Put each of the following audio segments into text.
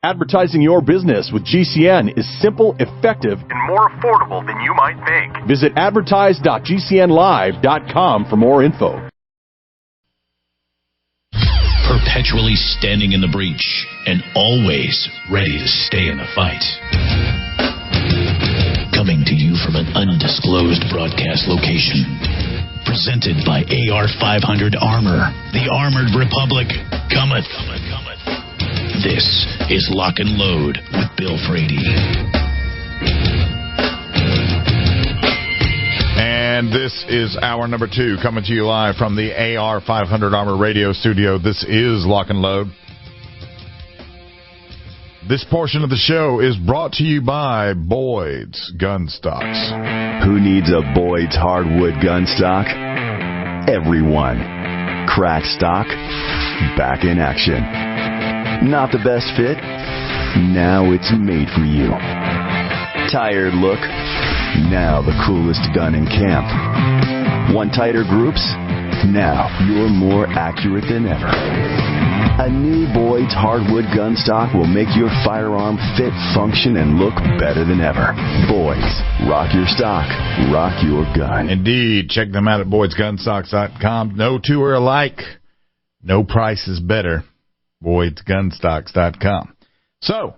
Advertising your business with GCN is simple, effective, and more affordable than you might think. Visit advertise.gcnlive.com for more info. Perpetually standing in the breach and always ready to stay in the fight. Coming to you from an undisclosed broadcast location. Presented by AR-500 Armor. The Armored Republic cometh. This is Lock and Load with Bill Frady. And this is hour number 2, coming to you live from the AR-500 Armor radio studio. This is Lock and Load. This portion of the show is brought to you by Boyd's Gun Stocks. Who needs a Boyd's hardwood gun stock? Everyone. Crack stock, back in action. Not the best fit? Now it's made for you. Tired look? Now the coolest gun in camp. Want tighter groups? Now you're more accurate than ever. A new Boyd's hardwood gun stock will make your firearm fit, function, and look better than ever. Boyd's. Rock your stock. Rock your gun. Indeed. Check them out at boydsgunstocks.com. No two are alike. No price is better. boydsgunstocks.com. So,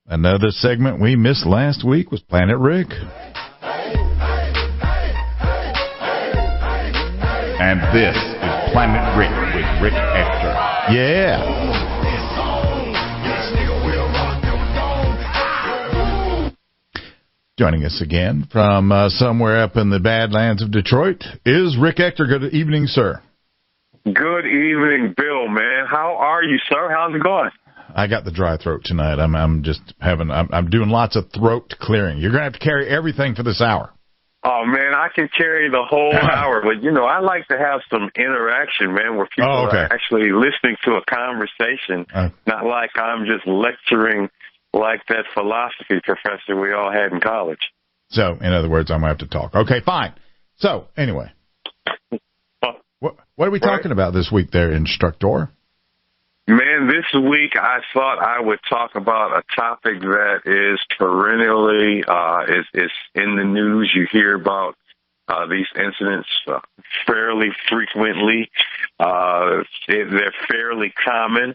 another segment we missed last week was Planet Rick. And this is Planet Rick with Rick Ector. Yeah. Joining us again from somewhere up in the Badlands of Detroit is Rick Ector. Good evening, sir. Good evening, Bill, man. How are you, sir? How's it going? I got the dry throat tonight. I'm doing lots of throat clearing. You're going to have to carry everything for this hour. Oh, man, I can carry the whole hour. But, I like to have some interaction, man, where people are actually listening to a conversation, not like I'm just lecturing like that philosophy professor we all had in college. So, in other words, I'm going to have to talk. Okay, fine. So, anyway. What are we talking about this week there, instructor? Man, this week I thought I would talk about a topic that is perennially is in the news. You hear about these incidents fairly frequently. They're fairly common.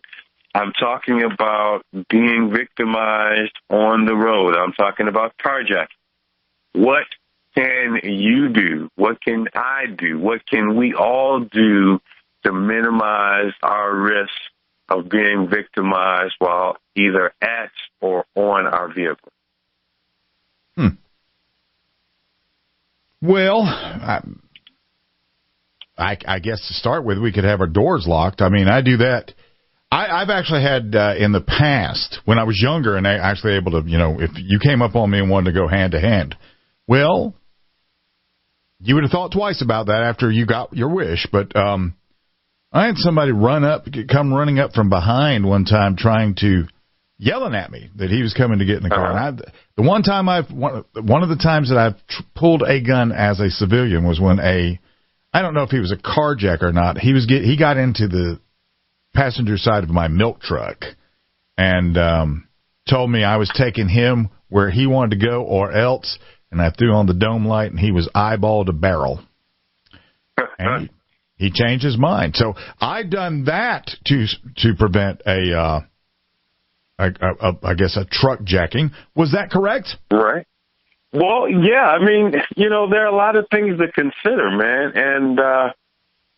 I'm talking about being victimized on the road. I'm talking about carjacking. What can you do? What can I do? What can we all do to minimize our risk of being victimized while either at or on our vehicle? Well, I guess to start with, we could have our doors locked. I mean, I do that. I've actually had in the past, when I was younger and actually able to, if you came up on me and wanted to go hand to hand, well, you would have thought twice about that after you got your wish. But I had somebody come running up from behind one time yelling at me that he was coming to get in the car. And one of the times that I've pulled a gun as a civilian was when I don't know if he was a carjacker or not. He got into the passenger side of my milk truck and told me I was taking him where he wanted to go or else. And I threw on the dome light, and he was eyeball to barrel. And he changed his mind. So I've done that to prevent I guess a truck jacking. Was that correct? Right. Well, yeah. I mean, there are a lot of things to consider, man, and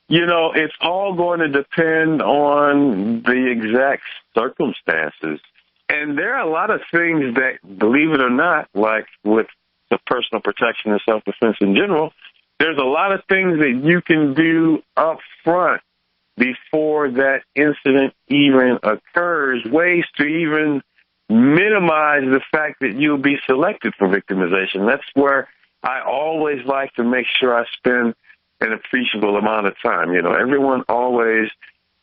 it's all going to depend on the exact circumstances. And there are a lot of things that, believe it or not, like with the personal protection and self-defense in general, there's a lot of things that you can do up front before that incident even occurs, ways to even minimize the fact that you'll be selected for victimization. That's where I always like to make sure I spend an appreciable amount of time. Everyone always,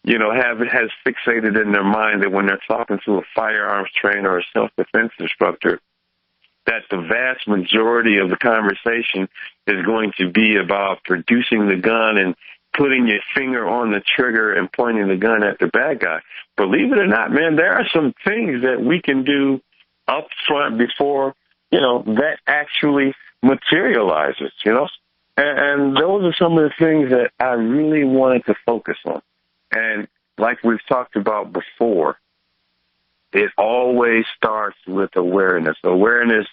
has fixated in their mind that when they're talking to a firearms trainer or a self-defense instructor, that the vast majority of the conversation is going to be about producing the gun and putting your finger on the trigger and pointing the gun at the bad guy. Believe it or not, man, there are some things that we can do up front before, that actually materializes, And those are some of the things that I really wanted to focus on. And like we've talked about before, it always starts with awareness. Awareness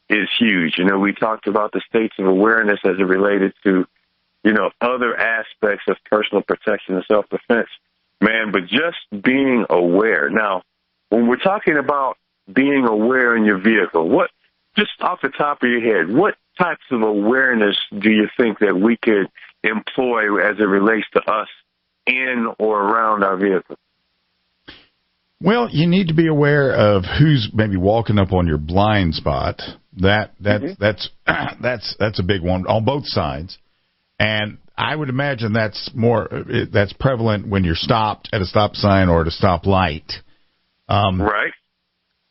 is huge. We talked about the states of awareness as it related to, other aspects of personal protection and self-defense, man, but just being aware. Now, when we're talking about being aware in your vehicle, just off the top of your head, what types of awareness do you think that we could employ as it relates to us in or around our vehicle? Well, you need to be aware of who's maybe walking up on your blind spot. That's a big one on both sides. And I would imagine that's prevalent when you're stopped at a stop sign or at a stop light. Right.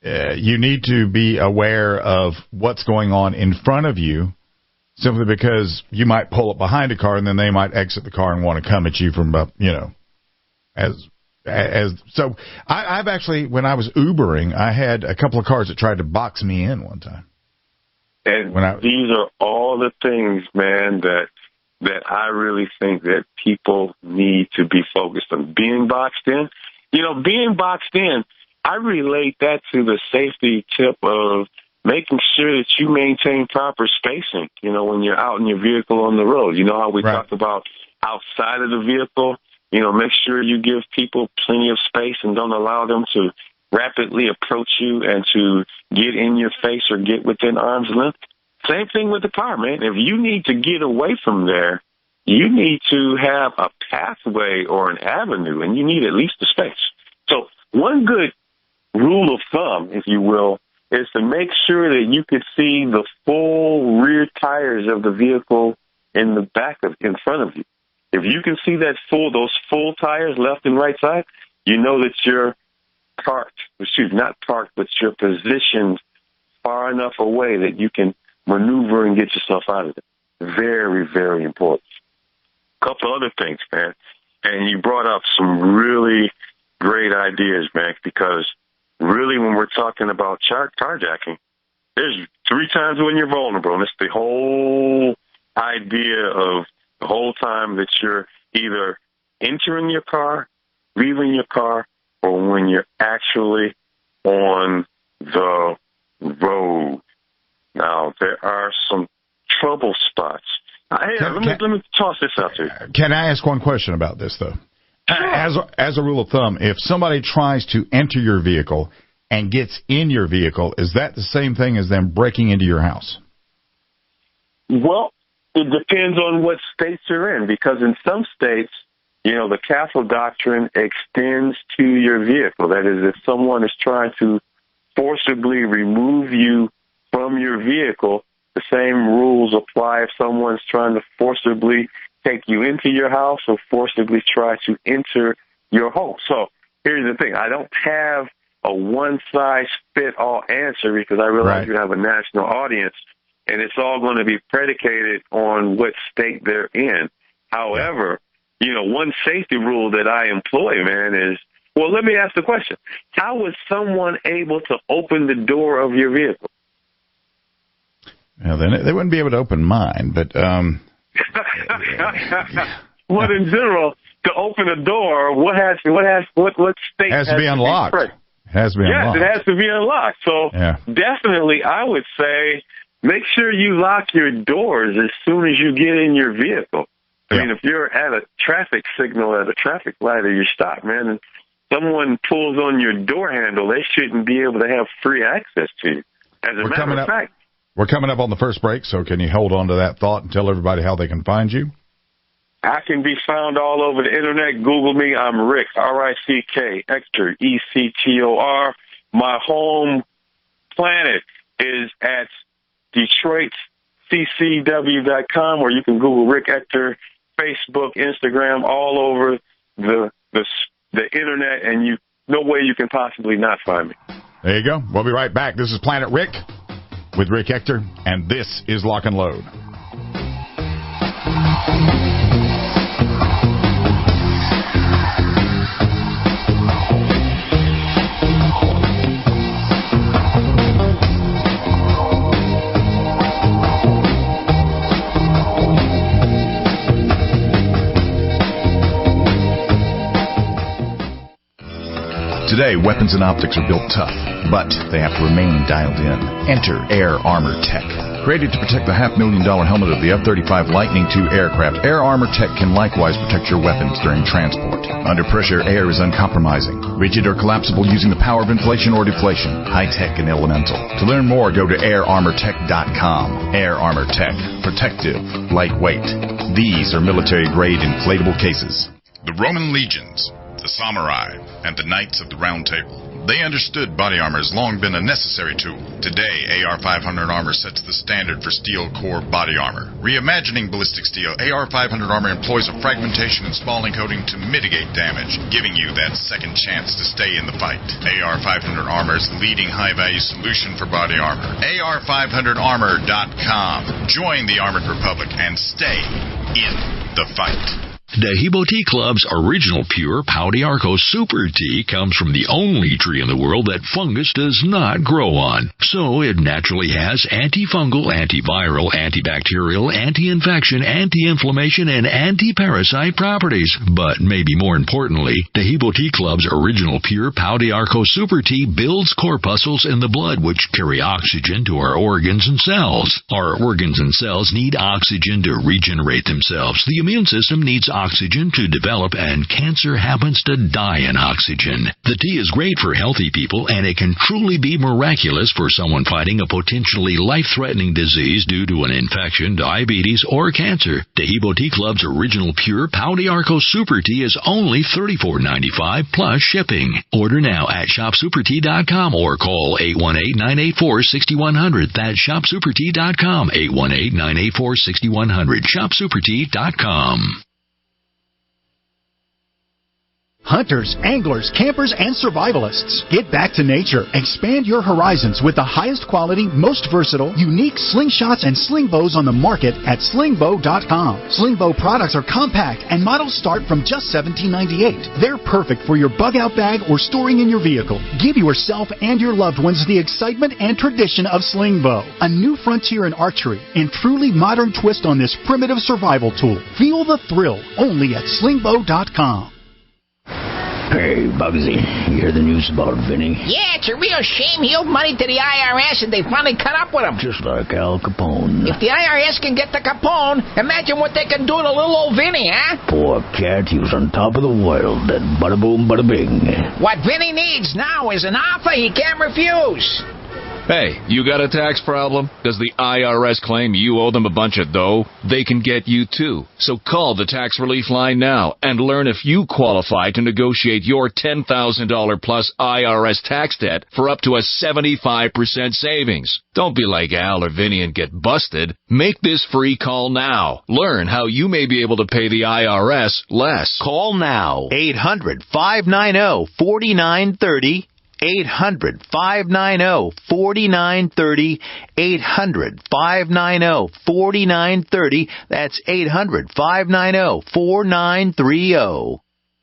You need to be aware of what's going on in front of you, simply because you might pull up behind a car and then they might exit the car and want to come at you from, so I've actually, when I was Ubering, I had a couple of cars that tried to box me in one time. And these are all the things, man, that I really think that people need to be focused on. Being boxed in, being boxed in, I relate that to the safety tip of making sure that you maintain proper spacing, when you're out in your vehicle on the road. You know how we talk about outside of the vehicle? Make sure you give people plenty of space and don't allow them to rapidly approach you and to get in your face or get within arm's length. Same thing with the car, man. If you need to get away from there, you need to have a pathway or an avenue, and you need at least the space. So one good rule of thumb, if you will, is to make sure that you can see the full rear tires of the vehicle in front of you. If you can see those full tires, left and right side, you know that you're not parked, but you're positioned far enough away that you can maneuver and get yourself out of it. Very, very important. A couple other things, man. And you brought up some really great ideas, man, because really when we're talking about carjacking, there's 3 times when you're vulnerable. And it's the whole idea of the whole time that you're either entering your car, leaving your car, or when you're actually on the road. Now, there are some trouble spots. Let me toss this out to you. Can I ask one question about this, though? Sure. As a rule of thumb, if somebody tries to enter your vehicle and gets in your vehicle, is that the same thing as them breaking into your house? Well, it depends on what states you're in, because in some states, the castle doctrine extends to your vehicle. That is, if someone is trying to forcibly remove you from your vehicle, the same rules apply if someone's trying to forcibly take you into your house or forcibly try to enter your home. So here's the thing. I don't have a one-size-fit-all answer, because I realize you have a national audience, and it's all going to be predicated on what state they're in. However, one safety rule that I employ, man, is, well, let me ask the question. How was someone able to open the door of your vehicle? Well, then they wouldn't be able to open mine, but... Well, in general, to open a door, what state has to be unlocked? It has to be unlocked. Yes, it has to be unlocked. So definitely, I would say, make sure you lock your doors as soon as you get in your vehicle. I mean, if you're at a traffic signal at a traffic light or you stop, man, and someone pulls on your door handle, they shouldn't be able to have free access to you. As a matter of fact, we're coming up on the first break, so can you hold on to that thought and tell everybody how they can find you? I can be found all over the Internet. Google me. I'm Rick, R-I-C-K, Ector, E-C-T-O-R. My home planet is at DetroitCCW.com, or you can Google Rick Ector, Facebook, Instagram, all over the Internet, and no way you can possibly not find me. There you go. We'll be right back. This is Planet Rick with Rick Ector, and this is Lock and Load. Today, weapons and optics are built tough, but they have to remain dialed in. Enter Air Armor Tech. Created to protect the $500,000 helmet of the F-35 Lightning II aircraft, Air Armor Tech can likewise protect your weapons during transport. Under pressure, air is uncompromising, rigid or collapsible using the power of inflation or deflation, high-tech and elemental. To learn more, go to airarmortech.com. Air Armor Tech. Protective. Lightweight. These are military-grade inflatable cases. The Roman legions, the samurai, and the knights of the Round Table. They understood body armor has long been a necessary tool. Today, AR-500 armor sets the standard for steel core body armor. Reimagining ballistic steel, AR-500 armor employs a fragmentation and spalling coating to mitigate damage, giving you that second chance to stay in the fight. AR-500 armor is the leading high-value solution for body armor. AR500armor.com. Join the Armored Republic and stay in the fight. Dehibo Tea Club's original pure Pau d'Arco Super Tea comes from the only tree in the world that fungus does not grow on. So it naturally has antifungal, antiviral, antibacterial, anti-infection, anti-inflammation, and anti-parasite properties. But maybe more importantly, Dehibo Tea Club's original pure Pau d'Arco Super Tea builds corpuscles in the blood which carry oxygen to our organs and cells. Our organs and cells need oxygen to regenerate themselves. The immune system needs oxygen to develop, and cancer happens to die in oxygen. The tea is great for healthy people, and it can truly be miraculous for someone fighting a potentially life-threatening disease due to an infection, diabetes, or cancer. Dehibo Tea Club's original pure Pau d'Arco Super Tea is only $34.95 plus shipping. Order now at shopsupertea.com or call 818-984-6100. That's shopsupertea.com, 818-984-6100, shopsupertea.com. Hunters, anglers, campers, and survivalists. Get back to nature. Expand your horizons with the highest quality, most versatile, unique slingshots and sling bows on the market at slingbow.com. Slingbow products are compact and models start from just $17.98. They're perfect for your bug-out bag or storing in your vehicle. Give yourself and your loved ones the excitement and tradition of Slingbow, a new frontier in archery and truly modern twist on this primitive survival tool. Feel the thrill only at slingbow.com. Hey, Bugsy, you hear the news about Vinny? Yeah, it's a real shame. He owed money to the IRS and they finally cut up with him. Just like Al Capone. If the IRS can get to Capone, imagine what they can do to little old Vinny, huh? Poor cat, he was on top of the world, and bada boom, bada bing. What Vinny needs now is an offer he can't refuse. Hey, you got a tax problem? Does the IRS claim you owe them a bunch of dough? They can get you too. So call the tax relief line now and learn if you qualify to negotiate your $10,000 plus IRS tax debt for up to a 75% savings. Don't be like Al or Vinny and get busted. Make this free call now. Learn how you may be able to pay the IRS less. Call now. 800-590-4930. 800-590-4930, 800-590-4930. That's 800-590-4930.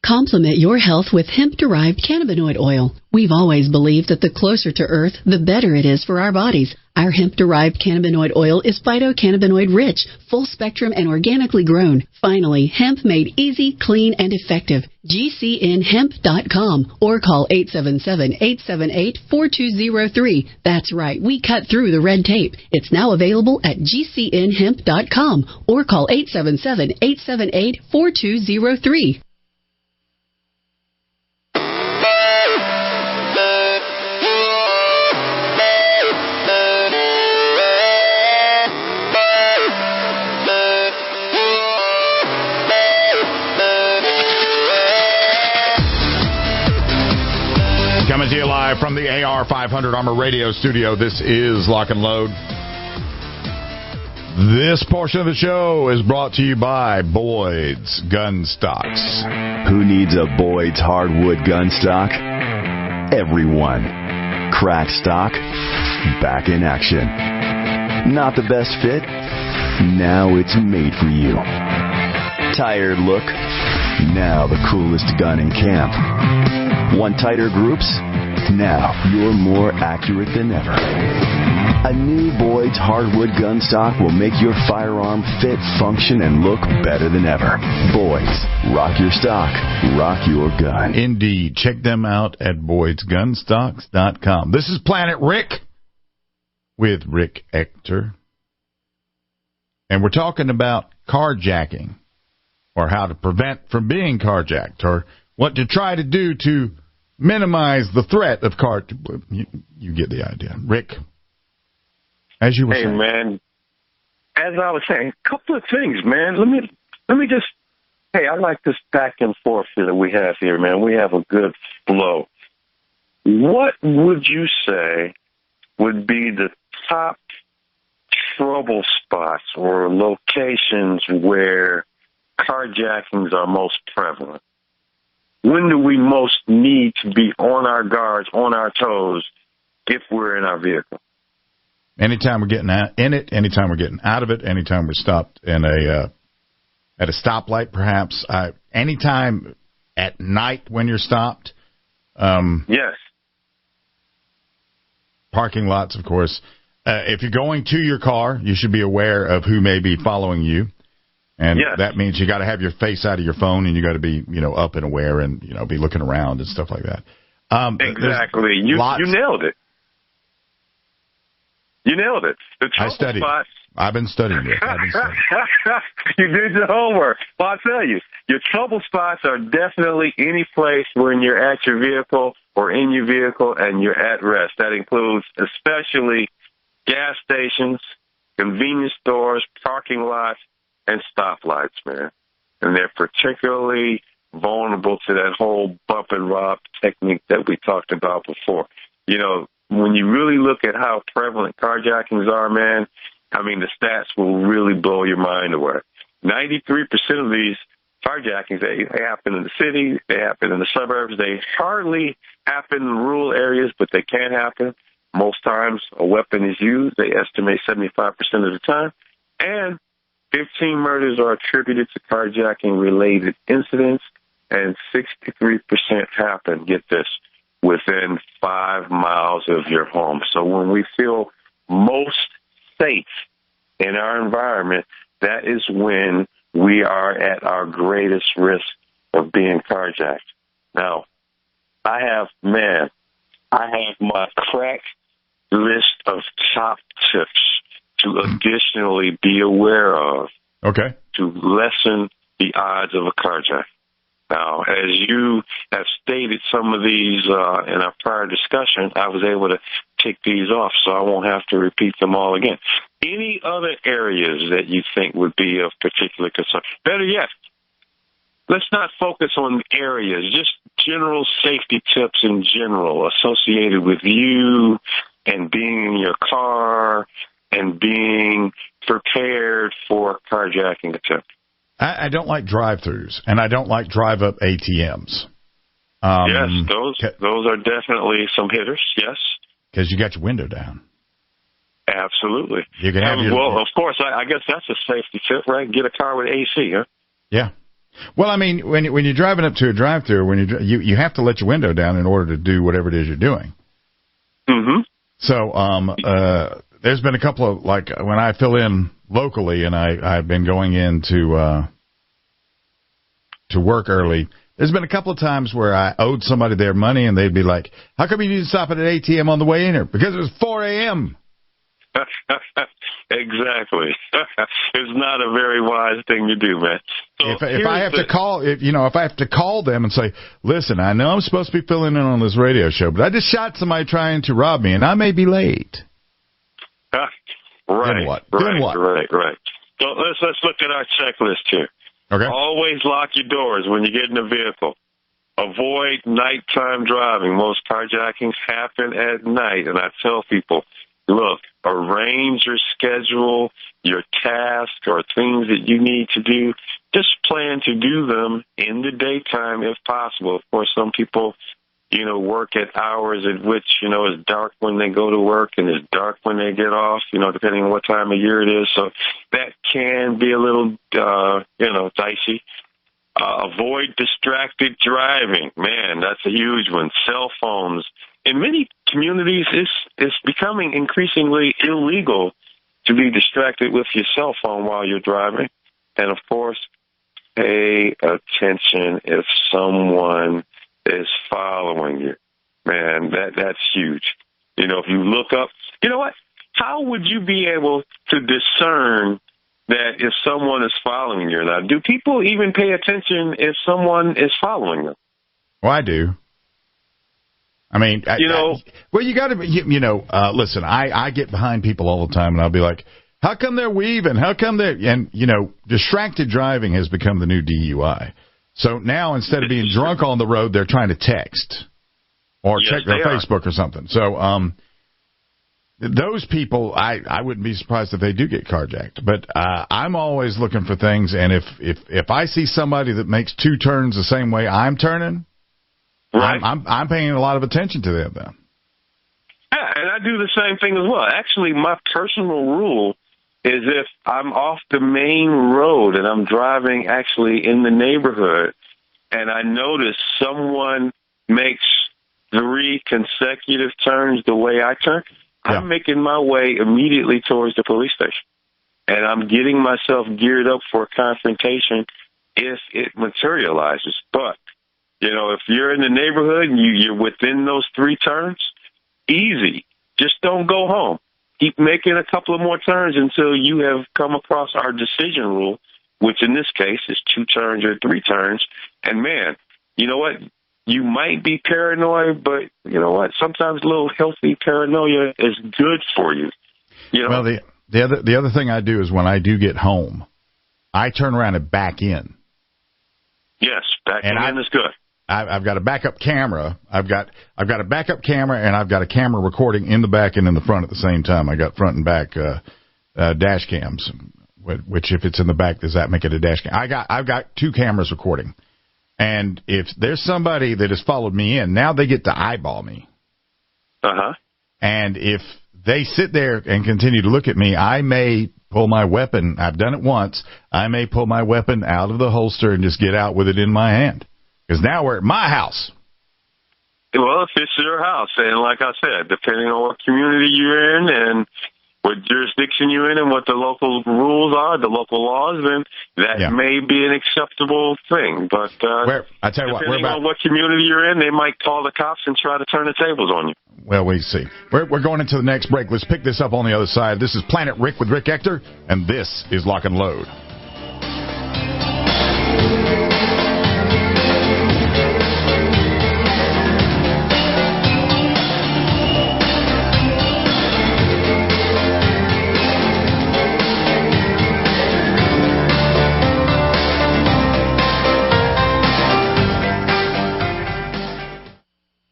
Complement your health with hemp-derived cannabinoid oil. We've always believed that the closer to Earth, the better it is for our bodies. Our hemp-derived cannabinoid oil is phytocannabinoid-rich, full-spectrum, and organically grown. Finally, hemp made easy, clean, and effective. GCNhemp.com or call 877-878-4203. That's right, we cut through the red tape. It's now available at GCNhemp.com or call 877-878-4203. Coming to you live from the AR500 Armor Radio Studio, this is Lock and Load. This portion of the show is brought to you by Boyd's Gun Stocks. Who needs a Boyd's hardwood gun stock? Everyone. Crack stock, back in action. Not the best fit? Now it's made for you. Tired look? Now the coolest gun in camp. Want tighter groups? Now you're more accurate than ever. A new Boyd's hardwood gun stock will make your firearm fit, function, and look better than ever. Boyd's. Rock your stock. Rock your gun. Indeed. Check them out at boydsgunstocks.com. This is Planet Rick with Rick Ector. And we're talking about carjacking, or how to prevent from being carjacked, or what to try to do to minimize the threat of You get the idea. Rick, as you were saying. Hey, man, as I was saying, a couple of things, man. Let me just, I like this back and forth that we have here, man. We have a good flow. What would you say would be the top trouble spots or locations where carjackings are most prevalent? When do we most need to be on our guards, on our toes, if we're in our vehicle? Anytime we're getting in it, anytime we're getting out of it, anytime we're stopped in at a stoplight, perhaps. Anytime at night when you're stopped. Yes. Parking lots, of course. If you're going to your car, you should be aware of who may be following you. And that means you got to have your face out of your phone, and you got to be, up and aware, and, be looking around and stuff like that. Exactly. You nailed it. You nailed it. I studied. I've been studying it. You did your homework. Well, I'll tell you, your trouble spots are definitely any place when you're at your vehicle or in your vehicle and you're at rest. That includes especially gas stations, convenience stores, parking lots, and stoplights, man. And they're particularly vulnerable to that whole bump and rob technique that we talked about before. When you really look at how prevalent carjackings are, man, the stats will really blow your mind away. 93% of these carjackings, they happen in the city, they happen in the suburbs, they hardly happen in rural areas, but they can happen. Most times a weapon is used, they estimate 75% of the time, and 15 murders are attributed to carjacking-related incidents, and 63% happen, get this, within 5 miles of your home. So when we feel most safe in our environment, that is when we are at our greatest risk of being carjacked. Now, I have my crack list of top tips to additionally be aware of to lessen the odds of a carjack. Now, as you have stated some of these in our prior discussion, I was able to tick these off, so I won't have to repeat them all again. Any other areas that you think would be of particular concern? Better yet, let's not focus on areas, just general safety tips in general associated with you and being in your car and being prepared for a carjacking attempt. I don't like drive-thrus, and I don't like drive-up ATMs. Yes, those are definitely some hitters, yes. Because you got your window down. Absolutely. You can have of course, I guess that's a safety tip, right? Get a car with AC, huh? Yeah. Well, when you're driving up to a drive-thru, you have to let your window down in order to do whatever it is you're doing. Mm-hmm. So there's been a couple of, when I fill in locally and I've been going in to work early, there's been a couple of times where I owed somebody their money and they'd be like, how come you didn't stop at an ATM on the way in here? Because it was 4 a.m. Exactly. It's not a very wise thing to do, man. So if I have to call them and say, listen, I know I'm supposed to be filling in on this radio show, but I just shot somebody trying to rob me and I may be late. Right. Then what? Right. So let's look at our checklist here. Okay. Always lock your doors when you get in a vehicle. Avoid nighttime driving. Most carjackings happen at night, and I tell people, look, arrange your schedule, your tasks, or things that you need to do. Just plan to do them in the daytime if possible. Of course, some people, work at hours at which, it's dark when they go to work and it's dark when they get off, depending on what time of year it is. So that can be a little, dicey. Avoid distracted driving. Man, that's a huge one. Cell phones in many communities, it's becoming increasingly illegal to be distracted with your cell phone while you're driving. And, of course, pay attention if someone is following you. Man, that's huge. You know, if you look up, you know what? How would you be able to discern that if someone is following you or not? Do people even pay attention if someone is following them? Well, I do. I mean, well, you got to, listen, I get behind people all the time, and I'll be like, how come they're weaving? How come they're, and, distracted driving has become the new DUI. So now instead of being drunk on the road, they're trying to text or check their Facebook or something. So, those people, I wouldn't be surprised if they do get carjacked. But I'm always looking for things, and if I see somebody that makes two turns the same way I'm turning, right. I'm paying a lot of attention to them then. Yeah, and I do the same thing as well. Actually, my personal rule is if I'm off the main road and I'm driving actually in the neighborhood and I notice someone makes 3 consecutive turns the way I turn, I'm making my way immediately towards the police station. And I'm getting myself geared up for a confrontation if it materializes. But, if you're in the neighborhood and you're within those 3 turns, easy. Just don't go home. Keep making a couple of more turns until you have come across our decision rule, which in this case is 2 turns or 3 turns. And, man, you know what? You might be paranoid, but you know what? Sometimes a little healthy paranoia is good for you. Well, the other thing I do is when I do get home, I turn around and back in. Yes, backing in is good. I've got a backup camera. I've got a backup camera, and I've got a camera recording in the back and in the front at the same time. I got front and back dash cams. Which, if it's in the back, does that make it a dash cam? I've got 2 cameras recording. And if there's somebody that has followed me in, now they get to eyeball me. Uh-huh. And if they sit there and continue to look at me, I may pull my weapon. I've done it once. I may pull my weapon out of the holster and just get out with it in my hand. Because now we're at my house. Well, if it's your house, and like I said, depending on what community you're in and what jurisdiction you're in and what the local rules are, the local laws, then that may be an acceptable thing. But I tell you what, depending on what community you're in, they might call the cops and try to turn the tables on you. Well, we see. We're going into the next break. Let's pick this up on the other side. This is Planet Rick with Rick Ector, and this is Lock and Load.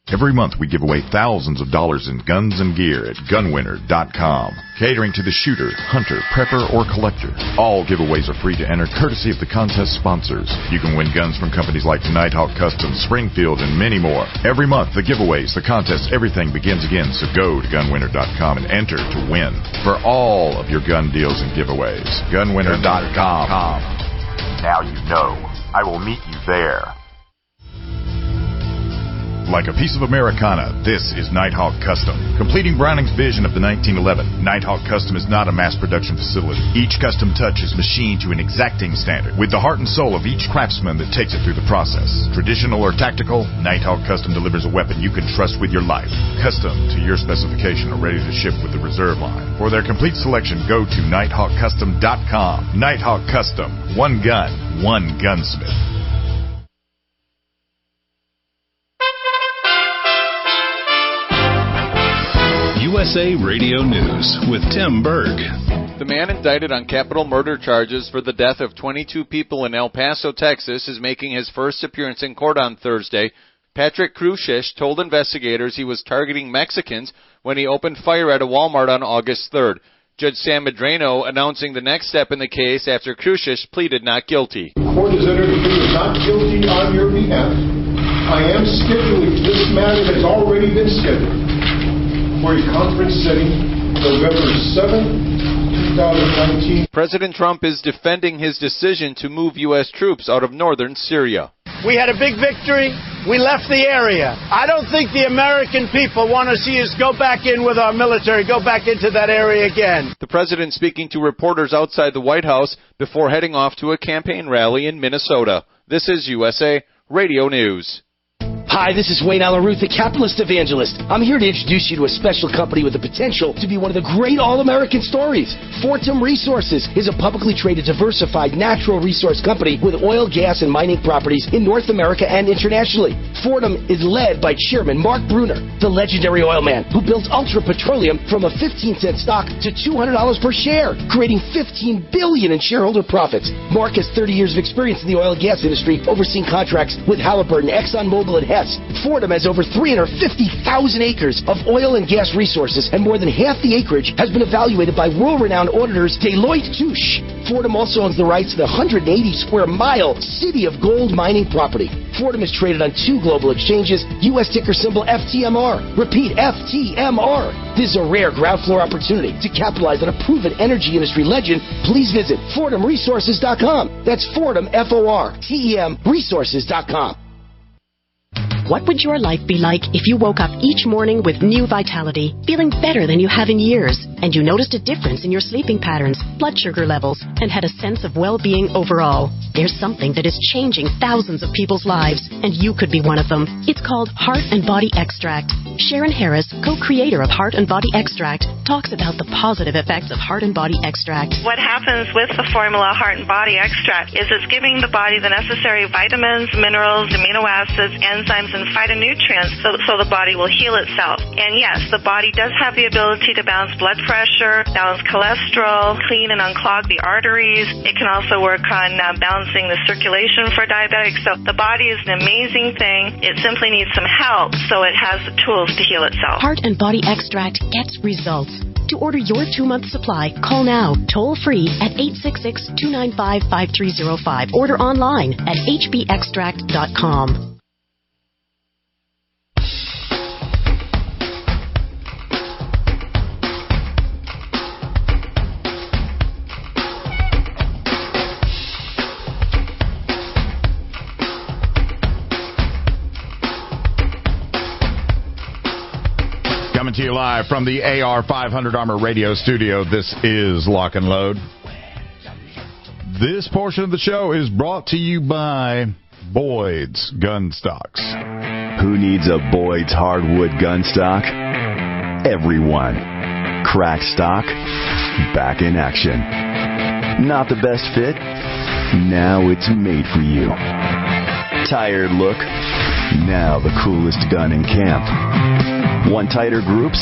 Every month we give away thousands of dollars in guns and gear at gunwinner.com. Catering to the shooter, hunter, prepper, or collector. All giveaways are free to enter courtesy of the contest sponsors. You can win guns from companies like Nighthawk Customs, Springfield, and many more. Every month, the giveaways, the contests, everything begins again, so go to gunwinner.com and enter to win for all of your gun deals and giveaways. Gunwinner.com. Now you know. I will meet you there. Like a piece of Americana, this is Nighthawk Custom. Completing Browning's vision of the 1911, Nighthawk Custom is not a mass production facility. Each custom touch is machined to an exacting standard, with the heart and soul of each craftsman that takes it through the process. Traditional or tactical, Nighthawk Custom delivers a weapon you can trust with your life. Custom to your specification or ready to ship with the reserve line. For their complete selection, go to nighthawkcustom.com. Nighthawk Custom. One gun, one gunsmith. USA Radio News with Tim Berg. The man indicted on capital murder charges for the death of 22 people in El Paso, Texas, is making his first appearance in court on Thursday. Patrick Crucish told investigators he was targeting Mexicans when he opened fire at a Walmart on August 3rd. Judge Sam Medrano announcing the next step in the case after Crucish pleaded not guilty. The court has entered a plea of not guilty on your behalf. I am scheduling, this matter has already been scheduled for a conference setting November 7, 2019. President Trump is defending his decision to move U.S. troops out of northern Syria. We had a big victory. we left the area. I don't think the American people want to see us go back in with our military, go back into that area again. The president speaking to reporters outside the White House before heading off to a campaign rally in Minnesota. This is USA Radio News. Hi, this is Wayne Allaruth, the capitalist evangelist. I'm here to introduce you to a special company with the potential to be one of the great all-American stories. Fortum Resources is a publicly traded, diversified natural resource company with oil, gas, and mining properties in North America and internationally. Fortum is led by Chairman Mark Bruner, the legendary oil man who built Ultra Petroleum from a 15-cent stock to $200 per share, creating $15 billion in shareholder profits. Mark has 30 years of experience in the oil and gas industry, overseeing contracts with Halliburton, ExxonMobil, and Hess. Fortum has over 350,000 acres of oil and gas resources, and more than half the acreage has been evaluated by world-renowned auditors Deloitte Touche. Fortum also owns the rights to the 180-square-mile City of Gold mining property. Fortum is traded on 2 global exchanges, U.S. ticker symbol FTMR. Repeat, FTMR. This is a rare ground floor opportunity to capitalize on a proven energy industry legend. Please visit FortumResources.com. That's Fortum, F-O-R-T-E-M, resources.com. What would your life be like if you woke up each morning with new vitality, feeling better than you have in years, and you noticed a difference in your sleeping patterns, blood sugar levels, and had a sense of well-being overall? There's something that is changing thousands of people's lives, and you could be one of them. It's called Heart and Body Extract. Sharon Harris, co-creator of Heart and Body Extract, talks about the positive effects of Heart and Body Extract. What happens with the formula Heart and Body Extract is it's giving the body the necessary vitamins, minerals, amino acids, enzymes, and phytonutrients so the body will heal itself. And yes, the body does have the ability to balance blood pressure, balance cholesterol, clean and unclog the arteries. It can also work on balancing the circulation for diabetics. So the body is an amazing thing. It simply needs some help so it has the tools to heal itself. Heart and Body Extract gets results. To order your 2-month supply, call now, toll-free at 866-295-5305. Order online at hbextract.com. Coming to you live from the AR500 Armor Radio studio, this is Lock and Load. This portion of the show is brought to you by Boyd's Gun Stocks. Who needs a Boyd's hardwood gun stock? Everyone. Crack stock, back in action. Not the best fit? Now it's made for you. Tired look? Now the coolest gun in camp. Want tighter groups?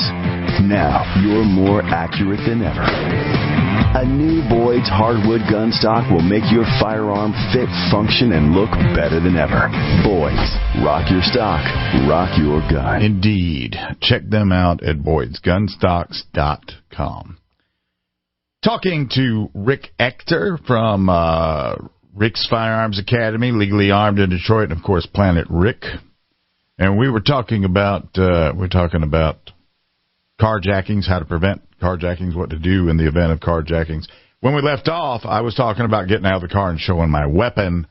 Now you're more accurate than ever. A new Boyd's hardwood gun stock will make your firearm fit, function, and look better than ever. Boyd's. Rock your stock. Rock your gun. Indeed. Check them out at boydsgunstocks.com. Talking to Rick Ector from Rick's Firearms Academy, legally armed in Detroit, and, of course, Planet Rick. And we were talking about carjackings, how to prevent carjackings, what to do in the event of carjackings. When we left off, I was talking about getting out of the car and showing my weapon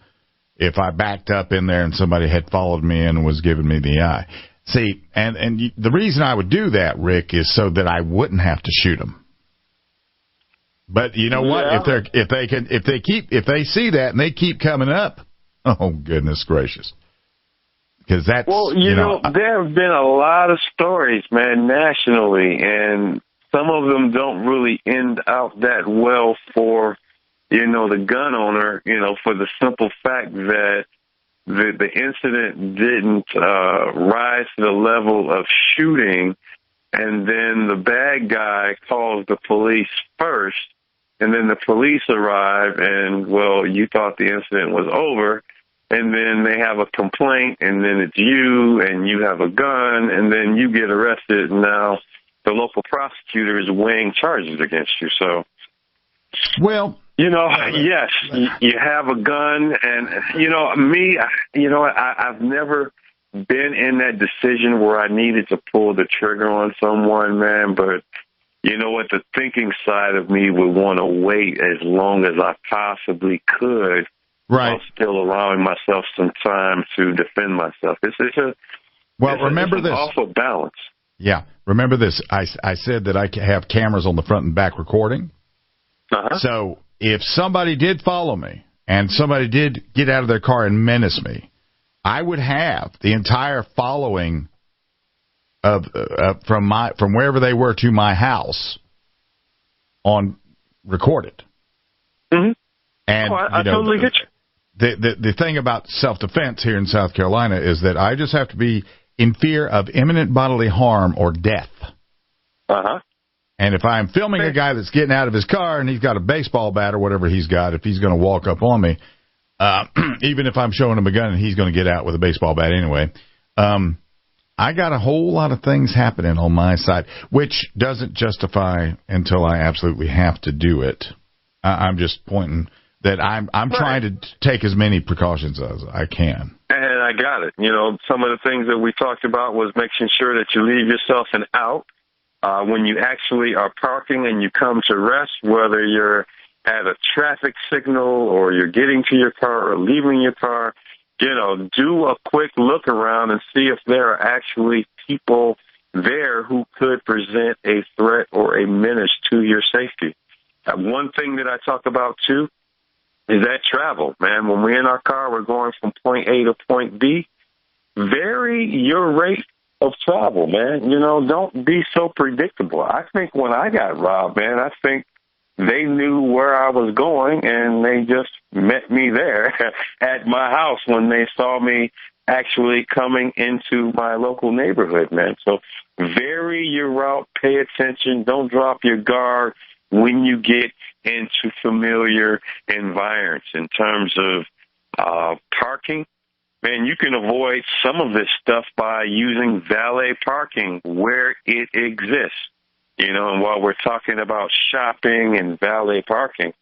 if I backed up in there and somebody had followed me and was giving me the eye. See, and the reason I would do that, Rick, is so that I wouldn't have to shoot them. But you know what? If they see that and they keep coming up, oh goodness gracious. Because that's, you know, there have been a lot of stories, man, nationally, and some of them don't really end out that well for, you know, the gun owner, you know, for the simple fact that the incident didn't rise to the level of shooting, and then the bad guy calls the police first, and then the police arrive, and, well, you thought the incident was over. And then they have a complaint, and then it's you, and you have a gun, and then you get arrested, and now the local prosecutor is weighing charges against you. So, well, you know, yes, you have a gun, and, you know, me, you know, I've never been in that decision where I needed to pull the trigger on someone, man, but you know what, the thinking side of me would want to wait as long as I possibly could right, while still allowing myself some time to defend myself. Remember it's this. An awful balance. Yeah, remember this. I said that I have cameras on the front and back recording. Uh-huh. So if somebody did follow me and somebody did get out of their car and menace me, I would have the entire following of from wherever they were to my house on recorded. Mm-hmm. And I totally get you. The thing about self-defense here in South Carolina is that I just have to be in fear of imminent bodily harm or death. Uh-huh. And if I'm filming a guy that's getting out of his car and he's got a baseball bat or whatever he's got, if he's going to walk up on me, even if I'm showing him a gun and he's going to get out with a baseball bat anyway, I got a whole lot of things happening on my side, which doesn't justify until I absolutely have to do it. I'm just pointing that I'm trying to take as many precautions as I can. And I got it. You know, some of the things that we talked about was making sure that you leave yourself an out when you actually are parking and you come to rest, whether you're at a traffic signal or you're getting to your car or leaving your car. You know, do a quick look around and see if there are actually people there who could present a threat or a menace to your safety. One thing that I talk about, too, is that travel, man. When we're in our car, we're going from point A to point B. Vary your rate of travel, man. You know, don't be so predictable. I think when I got robbed, man, I think they knew where I was going, and they just met me there at my house when they saw me actually coming into my local neighborhood, man. So vary your route, pay attention, don't drop your guard when you get into familiar environments. In terms of parking, man, you can avoid some of this stuff by using valet parking where it exists. You know, and while we're talking about shopping and valet parking,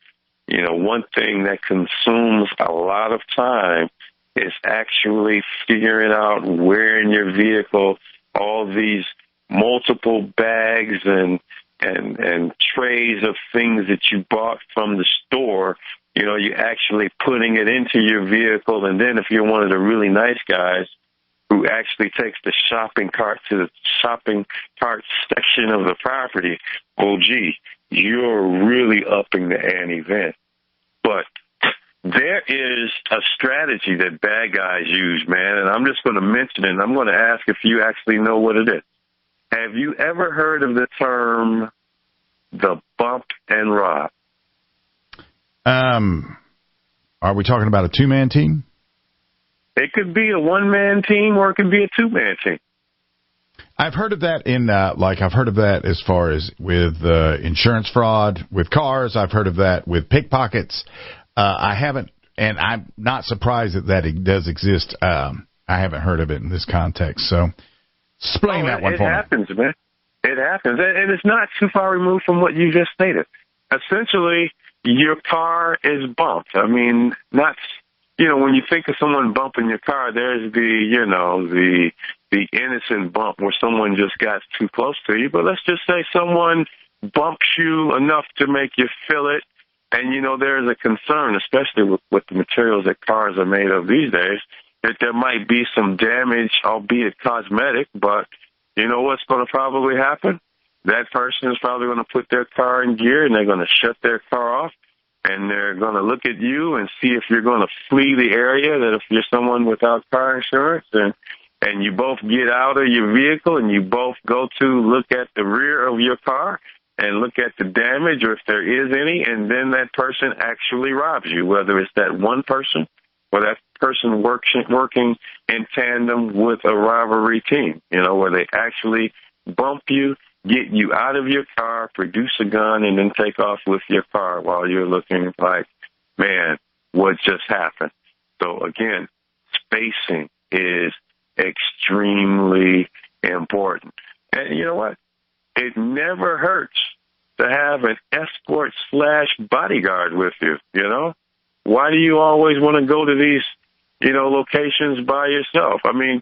you know, one thing that consumes a lot of time is actually figuring out where in your vehicle all these multiple bags and trays of things that you bought from the store, you know, you're actually putting it into your vehicle. And then if you're one of the really nice guys who actually takes the shopping cart to the shopping cart section of the property, oh, gee, you're really upping the ante then. But there is a strategy that bad guys use, man, and I'm just going to mention it, and I'm going to ask if you actually know what it is. Have you ever heard of the term the bump and rob? Are we talking about a two-man team? It could be a one-man team or it could be a two-man team. I've heard of that I've heard of that as far as with insurance fraud, with cars. I've heard of that with pickpockets. I haven't, and I'm not surprised that it does exist. I haven't heard of it in this context. So explain that one for me. It happens, man. It happens. And it's not too far removed from what you just stated. Essentially, your car is bumped. I mean, not... You know, when you think of someone bumping your car, there's the innocent bump where someone just got too close to you. But let's just say someone bumps you enough to make you feel it. And, you know, there's a concern, especially with the materials that cars are made of these days, that there might be some damage, albeit cosmetic. But you know what's going to probably happen? That person is probably going to put their car in gear and they're going to shut their car off. And they're going to look at you and see if you're going to flee the area, that if you're someone without car insurance, and you both get out of your vehicle and you both go to look at the rear of your car and look at the damage or if there is any, and then that person actually robs you, whether it's that one person or that person working in tandem with a robbery team, you know, where they actually bump you, get you out of your car, produce a gun, and then take off with your car while you're looking like, man, what just happened? So, again, spacing is extremely important. And you know what? It never hurts to have an escort/bodyguard with you, you know? Why do you always want to go to these, you know, locations by yourself? I mean,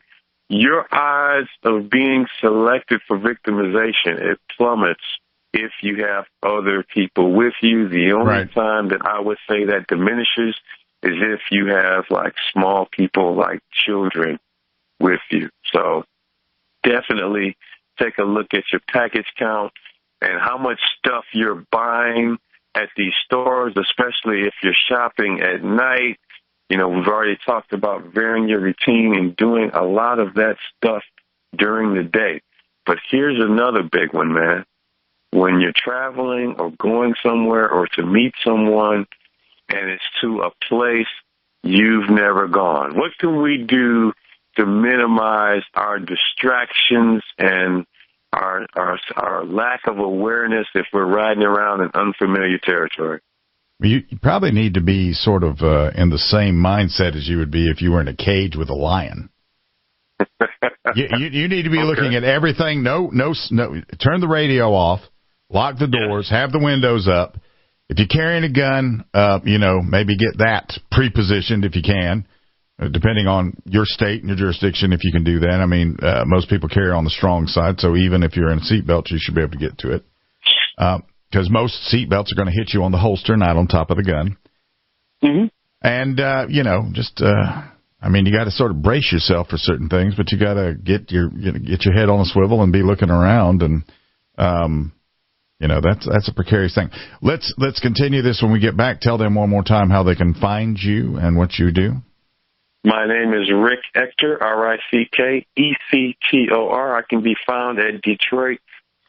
your odds of being selected for victimization, it plummets if you have other people with you. The only time that I would say that diminishes is if you have like small people like children with you. So definitely take a look at your package count and how much stuff you're buying at these stores, especially if you're shopping at night. You know, we've already talked about varying your routine and doing a lot of that stuff during the day. But here's another big one, man. When you're traveling or going somewhere or to meet someone and it's to a place you've never gone, what can we do to minimize our distractions and our lack of awareness if we're riding around in unfamiliar territory? You probably need to be sort of in the same mindset as you would be if you were in a cage with a lion. you need to be looking at everything. No, turn the radio off, lock the doors, have the windows up. If you're carrying a gun, maybe get that pre-positioned if you can, depending on your state and your jurisdiction, if you can do that. I mean, most people carry on the strong side, so even if you're in a seatbelt, you should be able to get to it. Because most seatbelts are going to hit you on the holster, not on top of the gun. Mm-hmm. And, you got to sort of brace yourself for certain things, but you got to get your head on a swivel and be looking around. And, that's a precarious thing. Let's continue this when we get back. Tell them one more time how they can find you and what you do. My name is Rick Ector, RickEctor. I can be found at Detroit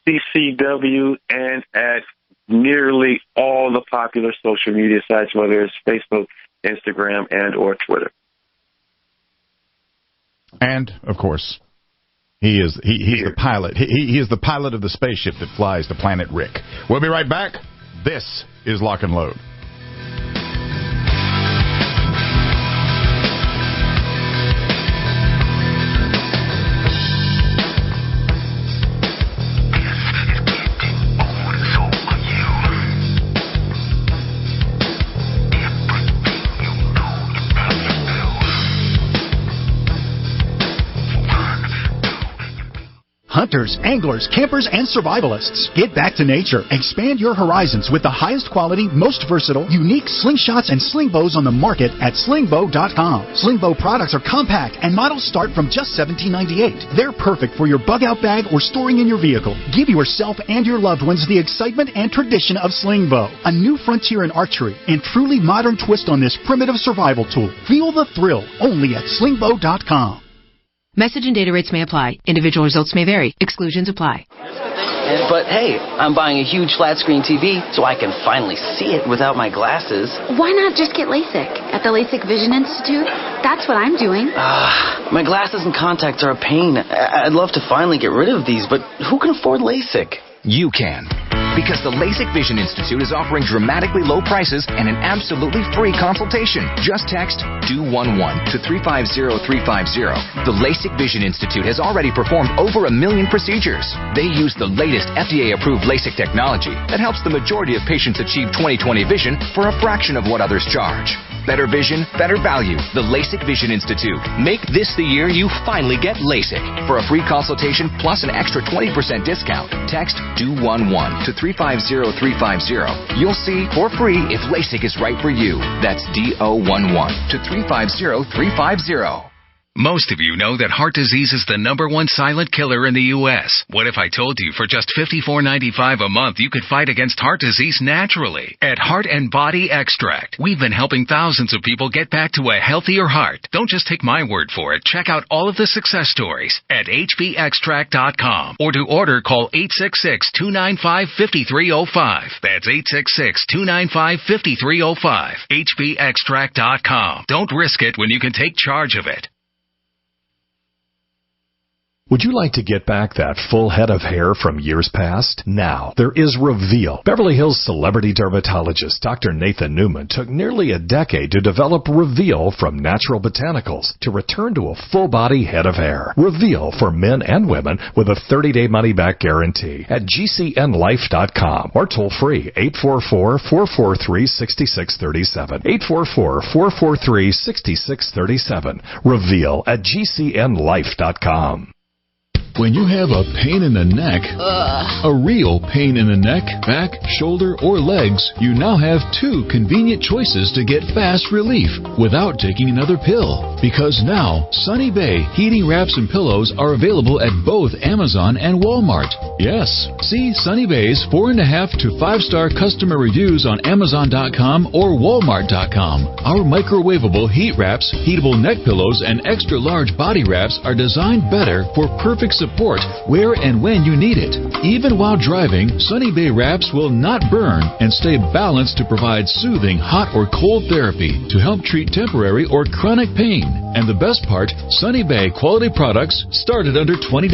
CCW and at nearly all the popular social media sites, whether it's Facebook, Instagram, and or Twitter. And of course, he's the pilot. He is the pilot of the spaceship that flies the planet Rick. We'll be right back. This is Lock and Load. Hunters, anglers, campers, and survivalists. Get back to nature. Expand your horizons with the highest quality, most versatile, unique slingshots and sling bows on the market at slingbow.com. Slingbow products are compact and models start from just $17.98. They're perfect for your bug-out bag or storing in your vehicle. Give yourself and your loved ones the excitement and tradition of slingbow, a new frontier in archery and truly modern twist on this primitive survival tool. Feel the thrill only at slingbow.com. Message and data rates may apply. Individual results may vary. Exclusions apply. But hey, I'm buying a huge flat screen TV so I can finally see it without my glasses. Why not just get LASIK at the LASIK Vision Institute? That's what I'm doing. My glasses and contacts are a pain. I'd love to finally get rid of these, but who can afford LASIK? You can. Because the LASIK Vision Institute is offering dramatically low prices and an absolutely free consultation. Just text DO11 to 350350. The LASIK Vision Institute has already performed over 1 million procedures. They use the latest FDA-approved LASIK technology that helps the majority of patients achieve 20/20 vision for a fraction of what others charge. Better vision, better value. The LASIK Vision Institute. Make this the year you finally get LASIK. For a free consultation plus an extra 20% discount, text DO11 to 350350. You'll see for free if LASIK is right for you. That's DO11 to 350350. Most of you know that heart disease is the #1 silent killer in the U.S. What if I told you for just $54.95 a month you could fight against heart disease naturally? At Heart and Body Extract, we've been helping thousands of people get back to a healthier heart. Don't just take my word for it. Check out all of the success stories at hbextract.com. Or to order, call 866-295-5305. That's 866-295-5305. hbextract.com. Don't risk it when you can take charge of it. Would you like to get back that full head of hair from years past? Now, there is Reveal. Beverly Hills celebrity dermatologist Dr. Nathan Newman took nearly a decade to develop Reveal from natural botanicals to return to a full-body head of hair. Reveal for men and women with a 30-day money-back guarantee at gcnlife.com or toll-free 844-443-6637. 844-443-6637. Reveal at gcnlife.com. When you have a pain in the neck, a real pain in the neck, back, shoulder, or legs, you now have two convenient choices to get fast relief without taking another pill. Because now, Sunny Bay heating wraps and pillows are available at both Amazon and Walmart. Yes, see Sunny Bay's 4.5 to 5-star customer reviews on Amazon.com or Walmart.com. Our microwavable heat wraps, heatable neck pillows, and extra large body wraps are designed better for perfect support where and when you need it. Even while driving, Sunny Bay wraps will not burn and stay balanced to provide soothing hot or cold therapy to help treat temporary or chronic pain. And the best part, Sunny Bay quality products start at under $20.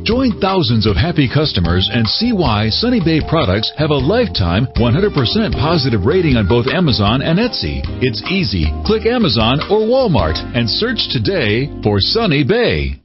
Join thousands of happy customers and see why Sunny Bay products have a lifetime 100% positive rating on both Amazon and Etsy. It's easy. Click Amazon or Walmart and search today for Sunny Bay.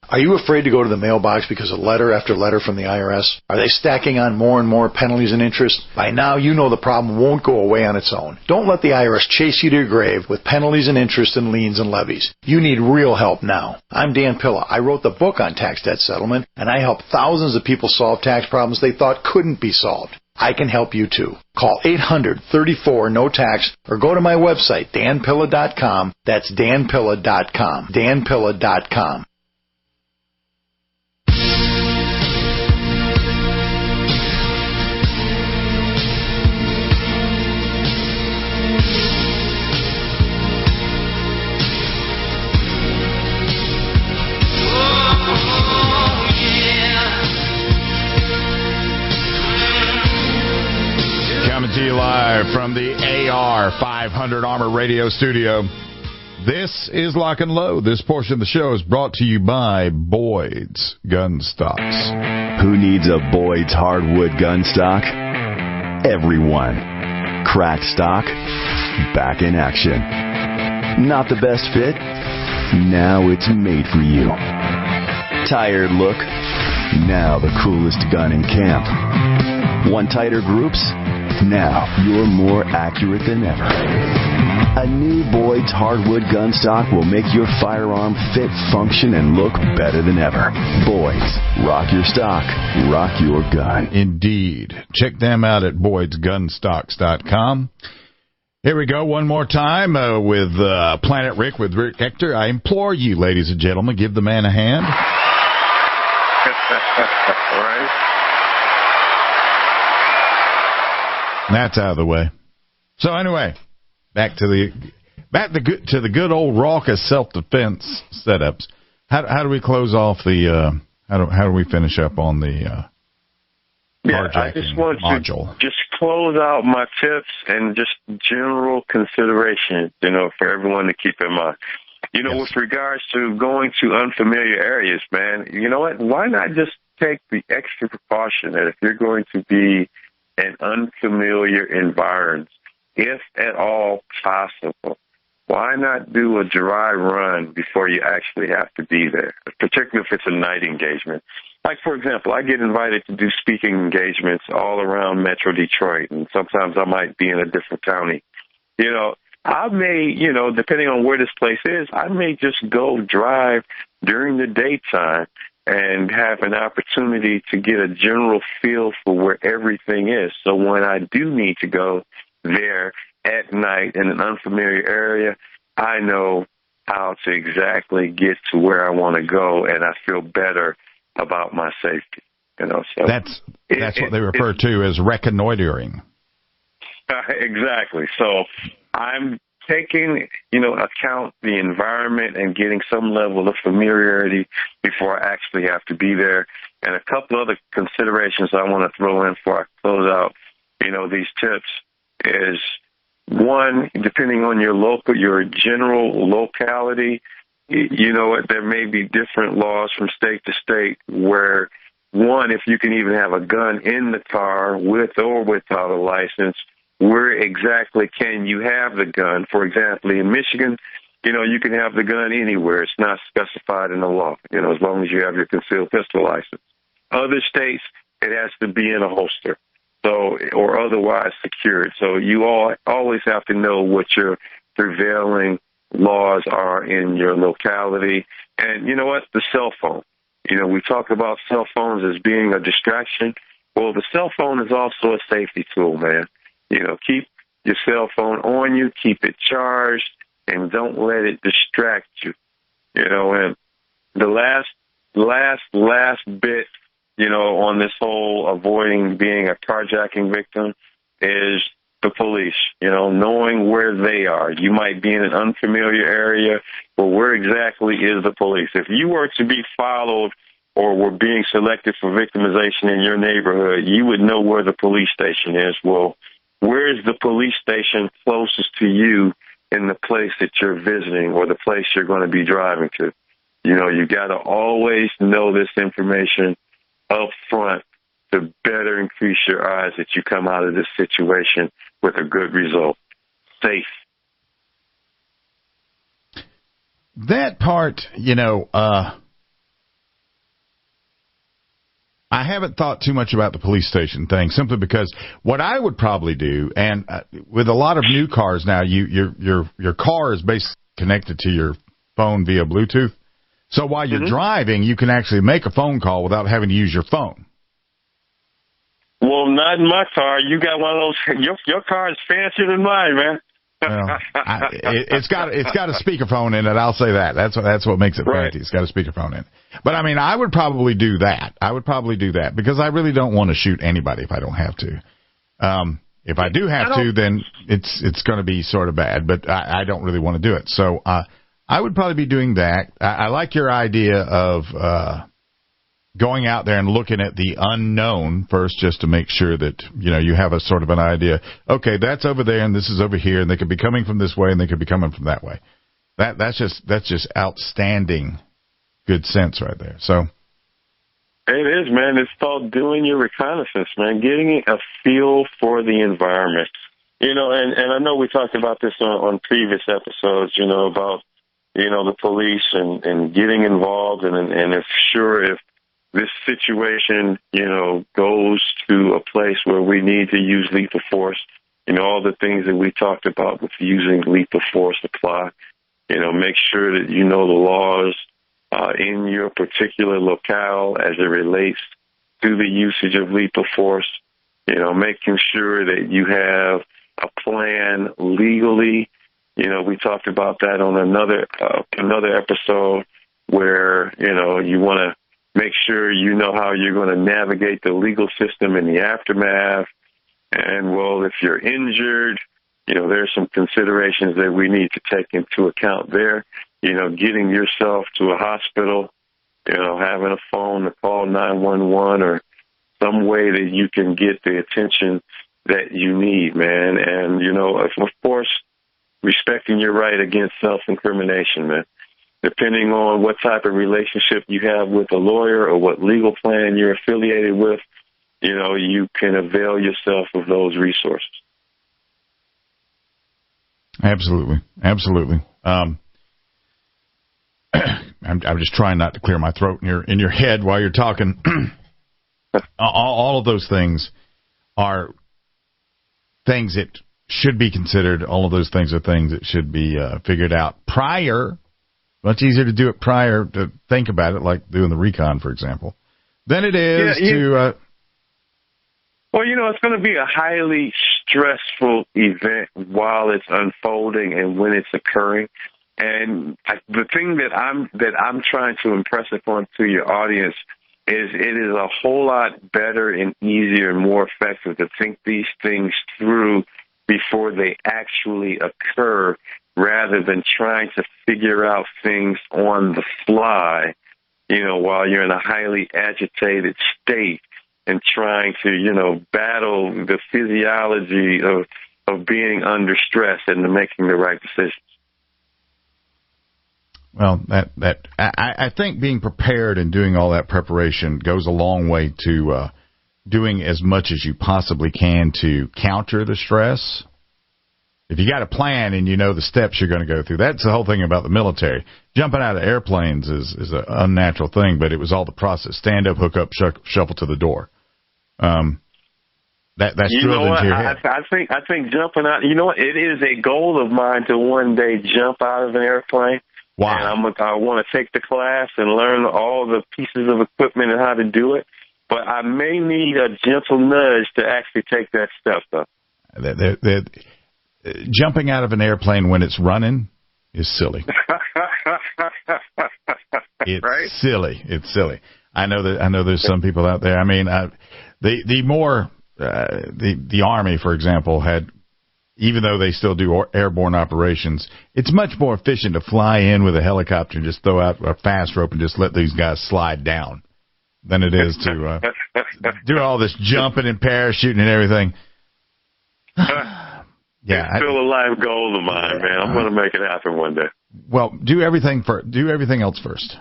Are you afraid to go to the mailbox because of letter after letter from the IRS? Are they stacking on more and more penalties and interest? By now, you know the problem won't go away on its own. Don't let the IRS chase you to your grave with penalties and interest and liens and levies. You need real help now. I'm Dan Pilla. I wrote the book on tax debt settlement, and I help thousands of people solve tax problems they thought couldn't be solved. I can help you too. Call 800-34-NO-TAX or go to my website, danpilla.com. That's danpilla.com. danpilla.com. Coming to you live from the AR 500 Armor Radio Studio. This is Lock and Load. This portion of the show is brought to you by Boyd's Gun Stocks. Who needs a Boyd's hardwood gun stock? Everyone. Cracked stock, back in action. Not the best fit? Now it's made for you. Tired look? Now the coolest gun in camp. Want tighter groups? Now you're more accurate than ever. A new Boyd's hardwood gun stock will make your firearm fit, function, and look better than ever. Boyd's. Rock your stock. Rock your gun. Indeed. Check them out at boydsgunstocks.com. Here we go one more time with Planet Rick with Rick Ector. I implore you, ladies and gentlemen, give the man a hand. Right. That's out of the way. So anyway, back to the good old raucous self-defense setups. How do we close off the how do we finish up on the I just want module? to just close out my tips and just general considerations, for everyone to keep in mind. With regards to going to unfamiliar areas, man, you know what? Why not just take the extra precaution that if you're going to be in unfamiliar environments, if at all possible, why not do a dry run before you actually have to be there, particularly if it's a night engagement? Like, for example, I get invited to do speaking engagements all around Metro Detroit, and sometimes I might be in a different county. I may, depending on where this place is, I may just go drive during the daytime and have an opportunity to get a general feel for where everything is. So when I do need to go there at night in an unfamiliar area, I know how to exactly get to where I want to go, and I feel better about my safety. So that's what they refer to as reconnoitering. Exactly. So I'm taking, account the environment and getting some level of familiarity before I actually have to be there. And a couple other considerations I want to throw in before I close out, these tips is, one, depending on your general locality, there may be different laws from state to state where, one, if you can even have a gun in the car with or without a license, where exactly can you have the gun? For example, in Michigan, you can have the gun anywhere. It's not specified in the law, as long as you have your concealed pistol license. Other states, it has to be in a holster, or otherwise secured. So you always have to know what your prevailing laws are in your locality. And you know what? The cell phone. We talk about cell phones as being a distraction. Well, the cell phone is also a safety tool, man. Keep your cell phone on you, keep it charged, and don't let it distract you. And the last bit, on this whole avoiding being a carjacking victim is the police, knowing where they are. You might be in an unfamiliar area, but where exactly is the police? If you were to be followed or were being selected for victimization in your neighborhood, you would know where the police station is. Well, where is the police station closest to you in the place that you're visiting or the place you're going to be driving to? You got to always know this information up front to better increase your odds that you come out of this situation with a good result. Safe. That part, I haven't thought too much about the police station thing, simply because what I would probably do, and with a lot of new cars now, your car is basically connected to your phone via Bluetooth. So while you're driving, you can actually make a phone call without having to use your phone. Well, not in my car. You got one of those. Your car is fancier than mine, man. Well, it's got a speakerphone in it. I'll say that. That's what makes it fancy. It's got a speakerphone in it. But I would probably do that. Because I really don't want to shoot anybody if I don't have to. If I do have to, then it's going to be sort of bad. But I don't really want to do it. So I would probably be doing that. I like your idea of going out there and looking at the unknown first, just to make sure that you have a sort of an idea. Okay, that's over there and this is over here, and they could be coming from this way and they could be coming from that way. That's just outstanding good sense right there. So it is, man. It's called doing your reconnaissance, man. Getting a feel for the environment. And I know we talked about this on previous episodes. About the police and getting involved, and if this situation, goes to a place where we need to use lethal force, all the things that we talked about with using lethal force apply. Make sure that you know the laws in your particular locale as it relates to the usage of lethal force. Making sure that you have a plan legally. We talked about that on another episode where, you want to make sure you know how you're going to navigate the legal system in the aftermath. And, well, if you're injured, there's some considerations that we need to take into account there. Getting yourself to a hospital, having a phone to call 911 or some way that you can get the attention that you need, man. And, of course, respecting your right against self-incrimination, man. Depending on what type of relationship you have with a lawyer or what legal plan you're affiliated with, you can avail yourself of those resources. Absolutely. I'm just trying not to clear my throat in your head while you're talking. All of those things are things that should be considered. All of those things are things that should be figured out prior. Much easier to do it prior to think about it, like doing the recon, for example, than it is to... Well, it's going to be a highly stressful event while it's unfolding and when it's occurring. And the thing that I'm trying to impress upon to your audience is it is a whole lot better and easier and more effective to think these things through before they actually occur, rather than trying to figure out things on the fly, while you're in a highly agitated state and trying to, battle the physiology of being under stress and making the right decisions. Well, I think being prepared and doing all that preparation goes a long way to doing as much as you possibly can to counter the stress. If you got a plan and you know the steps you're going to go through, that's the whole thing about the military. Jumping out of airplanes is an unnatural thing, but it was all the process. Stand up, hook up, shuffle to the door. That's drilled into your head. I think jumping out, it is a goal of mine to one day jump out of an airplane. Wow. And I want to take the class and learn all the pieces of equipment and how to do it. But I may need a gentle nudge to actually take that step, though. Jumping out of an airplane when it's running is silly. It's right? silly. It's silly. I know there's some people out there. I mean, the Army, for example, had, even though they still do airborne operations, it's much more efficient to fly in with a helicopter and just throw out a fast rope and just let these guys slide down than it is to do all this jumping and parachuting and everything. Yeah, it's still a life goal of mine, man. I'm going to make it happen one day. Well, do everything else first.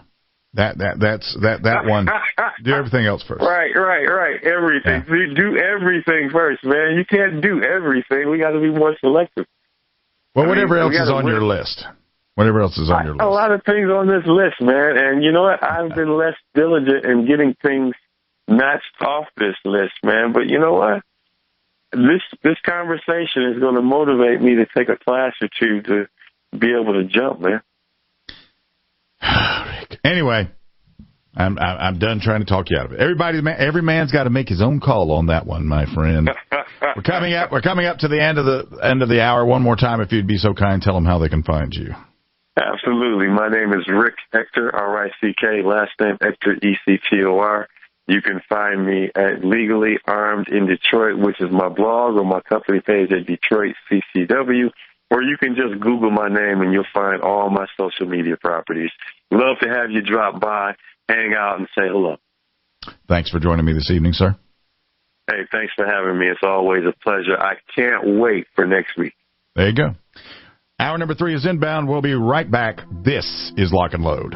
That's that one. Do everything else first. Right. Everything. Yeah. Do everything first, man. You can't do everything. We got to be more selective. Well, whatever else is on your list. Whatever else is on your list. A lot of things on this list, man. And you know what? I've been less diligent in getting things notched off this list, man. But you know what? This conversation is going to motivate me to take a class or two to be able to jump, man. Anyway, I'm done trying to talk you out of it. Every man's got to make his own call on that one, my friend. We're coming up to the end of the hour. One more time, if you'd be so kind, tell them how they can find you. Absolutely. My name is Rick Ector, R-I-C-K, last name Ector, E-C-T-O-R. You can find me at Legally Armed in Detroit, which is my blog, or my company page at Detroit CCW, or you can just Google my name and you'll find all my social media properties. Love to have you drop by, hang out, and say hello. Thanks for joining me this evening, sir. Hey, thanks for having me. It's always a pleasure. I can't wait for next week. There you go. Hour number 3 is inbound. We'll be right back. This is Lock and Load.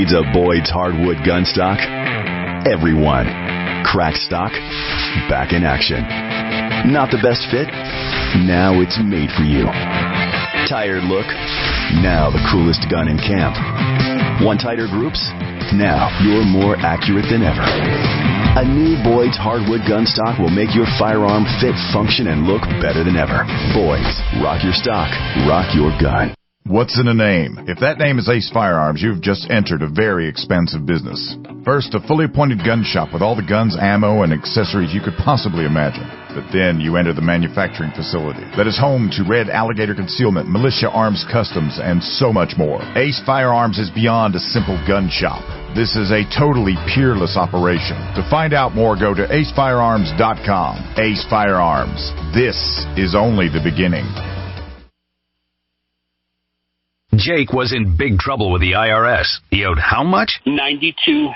A Boyd's hardwood gun stock? Everyone. Crack stock, back in action. Not the best fit? Now it's made for you. Tired look? Now the coolest gun in camp. Want tighter groups? Now you're more accurate than ever. A new Boyd's hardwood gun stock will make your firearm fit, function, and look better than ever. Boyd's. Rock your stock. Rock your gun. What's in a name? If that name is Ace Firearms, you've just entered a very expensive business. First, a fully appointed gun shop with all the guns, ammo, and accessories you could possibly imagine. But then you enter the manufacturing facility that is home to Red Alligator Concealment, Militia Arms Customs, and so much more. Ace Firearms is beyond a simple gun shop. This is a totally peerless operation. To find out more, go to acefirearms.com. Ace Firearms. This is only the beginning. Jake was in big trouble with the IRS. He owed how much? $92,000.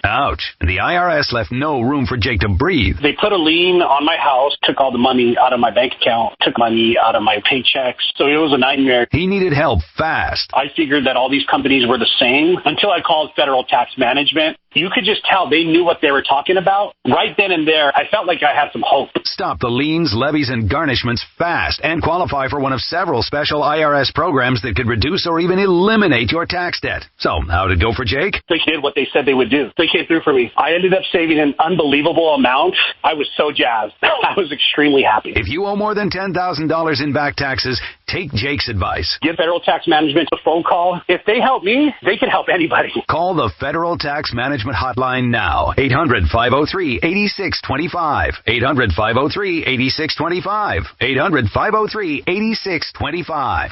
Ouch. The IRS left no room for Jake to breathe. They put a lien on my house, took all the money out of my bank account, took money out of my paychecks. So it was a nightmare. He needed help fast. I figured that all these companies were the same until I called Federal Tax Management. You could just tell they knew what they were talking about. Right then and there, I felt like I had some hope. Stop the liens, levies, and garnishments fast and qualify for one of several special IRS programs that could reduce or even eliminate your tax debt. So, how'd it go for Jake? They did what they said they would do. They came through for me. I ended up saving an unbelievable amount. I was so jazzed. I was extremely happy. If you owe more than $10,000 in back taxes, take Jake's advice. Give Federal Tax Management a phone call. If they help me, they can help anybody. Call the Federal Tax Management hotline now. 800-503-8625. 800-503-8625. 800-503-8625.